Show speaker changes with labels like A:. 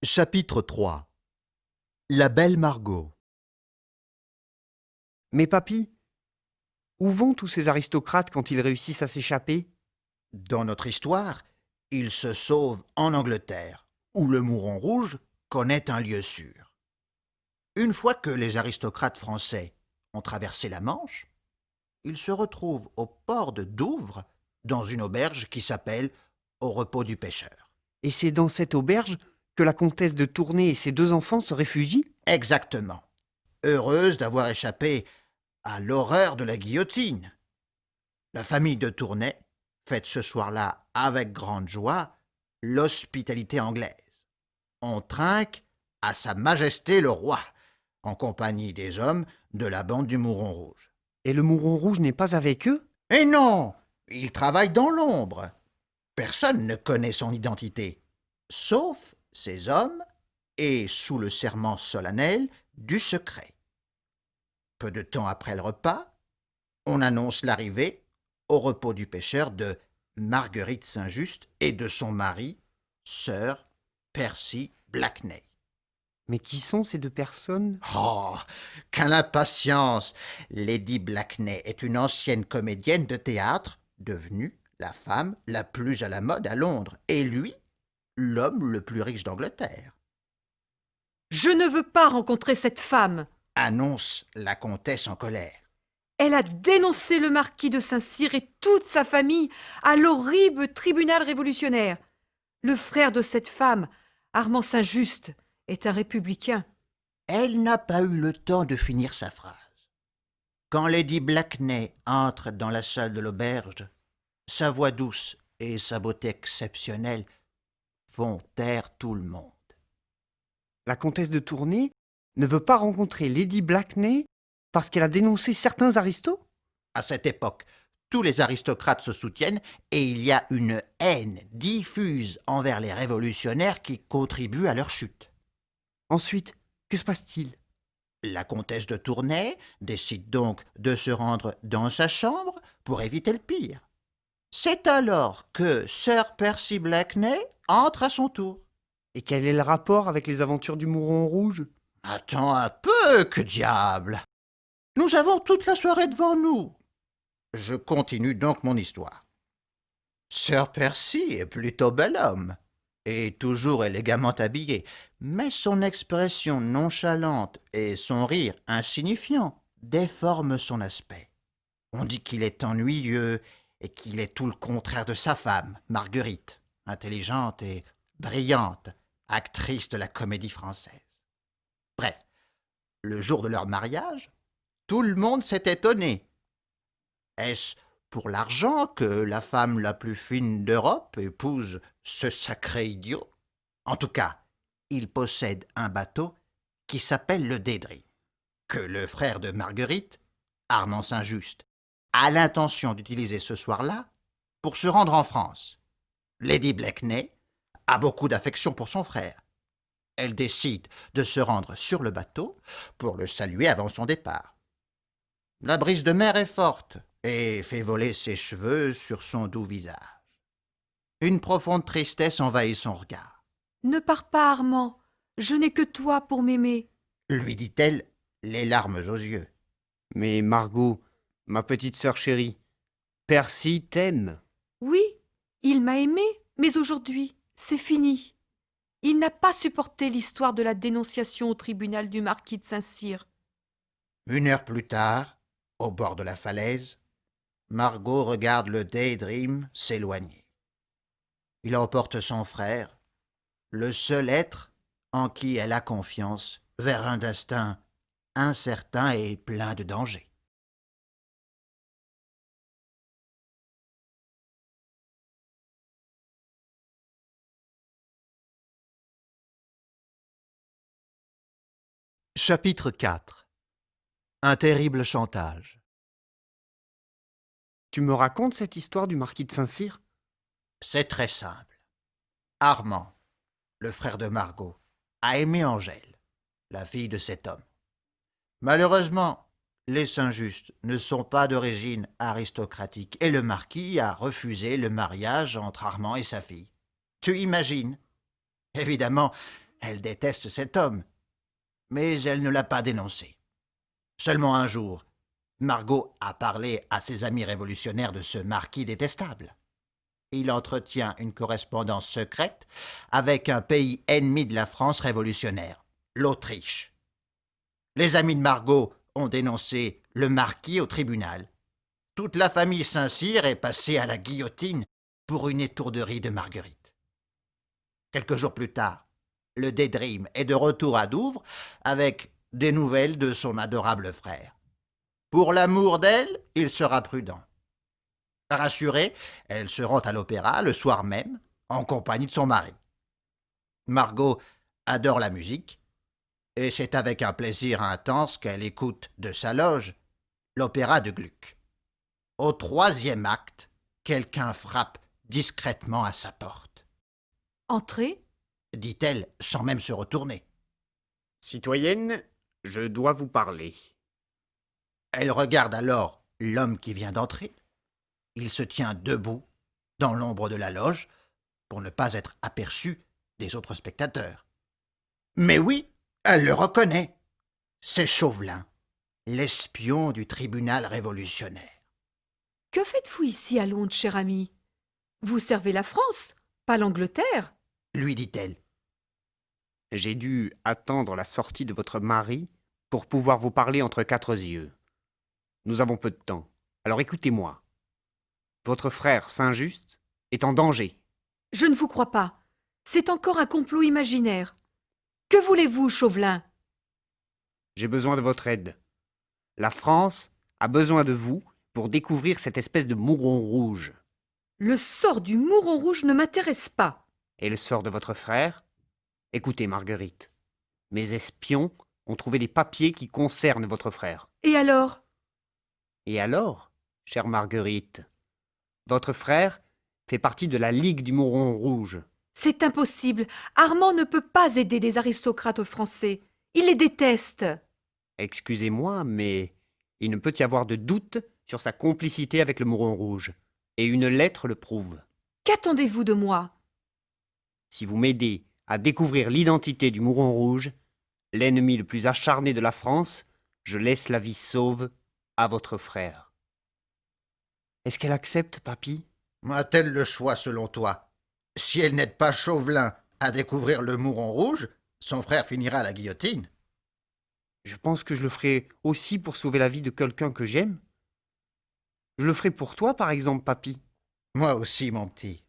A: Chapitre 3. La belle Margot.
B: Mais papy, où vont tous ces aristocrates quand ils réussissent à s'échapper?
A: Dans notre histoire, il se sauve en Angleterre, où le Mouron Rouge connaît un lieu sûr. Une fois que les aristocrates français ont traversé la Manche, ils se retrouvent au port de Douvres, dans une auberge qui s'appelle Au repos du pêcheur.
B: Et c'est dans cette auberge que la comtesse de Tournai et ses deux enfants se réfugient?
A: Exactement. Heureuse d'avoir échappé à l'horreur de la guillotine. La famille de Tournai fête ce soir-là avec grande joie l'hospitalité anglaise. On trinque à Sa Majesté le Roi, en compagnie des hommes de la bande du Mouron Rouge.
B: Et le Mouron Rouge n'est pas avec eux?
A: Et non, il travaille dans l'ombre. Personne ne connaît son identité, sauf ces hommes et sous le serment solennel du secret. Peu de temps après le repas, on annonce l'arrivée au repos du pêcheur de Marguerite Saint-Just et de son mari, Sir Percy Blakeney.
B: Mais qui sont ces deux personnes?
A: Oh, quelle impatience! Lady Blakeney est une ancienne comédienne de théâtre, devenue la femme la plus à la mode à Londres, et lui, l'homme le plus riche d'Angleterre,
C: Je ne veux pas rencontrer cette femme.
A: annonce la comtesse en colère.
C: Elle a dénoncé le marquis de Saint-Cyr et toute sa famille à l'horrible tribunal révolutionnaire. Le frère de cette femme, Armand Saint-Just, est un républicain.
A: Elle n'a pas eu le temps de finir sa phrase. Quand Lady Blakeney entre dans la salle de l'auberge, sa voix douce et sa beauté exceptionnelle font taire tout le monde.
B: La comtesse de Tournai ne veut pas rencontrer Lady Blakeney parce qu'elle a dénoncé certains aristos?
A: À cette époque, tous les aristocrates se soutiennent et il y a une haine diffuse envers les révolutionnaires qui contribuent à leur chute.
B: Ensuite, que se passe-t-il?
A: La comtesse de Tournai décide donc de se rendre dans sa chambre pour éviter le pire. C'est alors que Sir Percy Blakeney entre à son tour.
B: Et quel est le rapport avec les aventures du Mouron Rouge?
A: Attends un peu, que diable! Nous avons toute la soirée devant nous. Je continue donc mon histoire. Sir Percy est plutôt bel homme, et toujours élégamment habillé, mais son expression nonchalante et son rire insignifiant déforment son aspect. On dit qu'il est ennuyeux et qu'il est tout le contraire de sa femme, Marguerite, intelligente et brillante, actrice de la comédie française. Bref, le jour de leur mariage, tout le monde s'est étonné. Est-ce pour l'argent que la femme la plus fine d'Europe épouse ce sacré idiot? En tout cas, il possède un bateau qui s'appelle le Daydream, que le frère de Marguerite, Armand Saint-Just, a l'intention d'utiliser ce soir-là pour se rendre en France. Lady Blakeney a beaucoup d'affection pour son frère. Elle décide de se rendre sur le bateau pour le saluer avant son départ. La brise de mer est forte et fait voler ses cheveux sur son doux visage. Une profonde tristesse envahit son regard.
C: Ne pars pas, Armand. Je n'ai que toi pour m'aimer.
A: Lui dit-elle, les larmes aux yeux.
B: Mais Margot, ma petite sœur chérie, Percy t'aime.
C: Oui, il m'a aimé, mais aujourd'hui, c'est fini. Il n'a pas supporté l'histoire de la dénonciation au tribunal du marquis de Saint-Cyr.
A: Une heure plus tard, au bord de la falaise, Margot regarde le Daydream s'éloigner. Il emporte son frère, le seul être en qui elle a confiance, vers un destin incertain et plein de dangers.
D: Chapitre 4. Un terrible chantage.
B: Tu me racontes cette histoire du marquis de Saint-Cyr?
A: C'est très simple. Armand, le frère de Margot, a aimé Angèle, la fille de cet homme. Malheureusement, les Saint-Just ne sont pas d'origine aristocratique et le marquis a refusé le mariage entre Armand et sa fille. Tu imagines? Évidemment, Elle déteste cet homme, mais elle ne l'a pas dénoncé. Seulement un jour, Margot a parlé à ses amis révolutionnaires de ce marquis détestable. Il entretient une correspondance secrète avec un pays ennemi de la France révolutionnaire, l'Autriche. Les amis de Margot ont dénoncé le marquis au tribunal. Toute la famille Saint-Cyr est passée à la guillotine pour une étourderie de Marguerite. Quelques jours plus tard, le Daydream est de retour à Douvres avec des nouvelles de son adorable frère. Pour l'amour d'elle, il sera prudent. Rassurée, elle se rend à l'opéra le soir même, en compagnie de son mari. Margot adore la musique, et c'est avec un plaisir intense qu'elle écoute de sa loge l'opéra de Gluck. Au 3e acte, quelqu'un frappe discrètement à sa porte.
C: « Entrez !»
A: dit-elle sans même se retourner.
B: Citoyenne, je dois vous parler.
A: Elle regarde alors l'homme qui vient d'entrer. Il se tient debout, dans l'ombre de la loge, pour ne pas être aperçu des autres spectateurs. Mais oui, elle le reconnaît. C'est Chauvelin, l'espion du tribunal révolutionnaire.
C: « Que faites-vous ici à Londres, cher ami? Vous servez la France, pas l'Angleterre. »
A: lui dit-elle.
B: J'ai dû attendre la sortie de votre mari pour pouvoir vous parler entre quatre yeux. Nous avons peu de temps, alors écoutez-moi. Votre frère Saint-Just est en danger.
C: Je ne vous crois pas. C'est encore un complot imaginaire. Que voulez-vous, Chauvelin?
B: J'ai besoin de votre aide. La France a besoin de vous pour découvrir cette espèce de mouron rouge.
C: Le sort du mouron rouge ne m'intéresse pas.
B: Et le sort de votre frère? Écoutez, Marguerite, mes espions ont trouvé des papiers qui concernent votre frère.
C: Et alors?
B: Et alors, chère Marguerite, votre frère fait partie de la Ligue du Mouron Rouge.
C: C'est impossible. Armand ne peut pas aider des aristocrates français. Il les déteste.
B: Excusez-moi, mais il ne peut y avoir de doute sur sa complicité avec le Mouron Rouge. Et une lettre le prouve.
C: Qu'attendez-vous de moi?
B: Si vous m'aidez à découvrir l'identité du Mouron Rouge, l'ennemi le plus acharné de la France, je laisse la vie sauve à votre frère. Est-ce qu'elle accepte, papy?
A: A-t-elle le choix selon toi? Si elle n'aide pas Chauvelin à découvrir le mouron rouge, son frère finira à la guillotine.
B: Je pense que je le ferai aussi pour sauver la vie de quelqu'un que j'aime. Je le ferai pour toi, par exemple, papy.
A: Moi aussi, mon petit.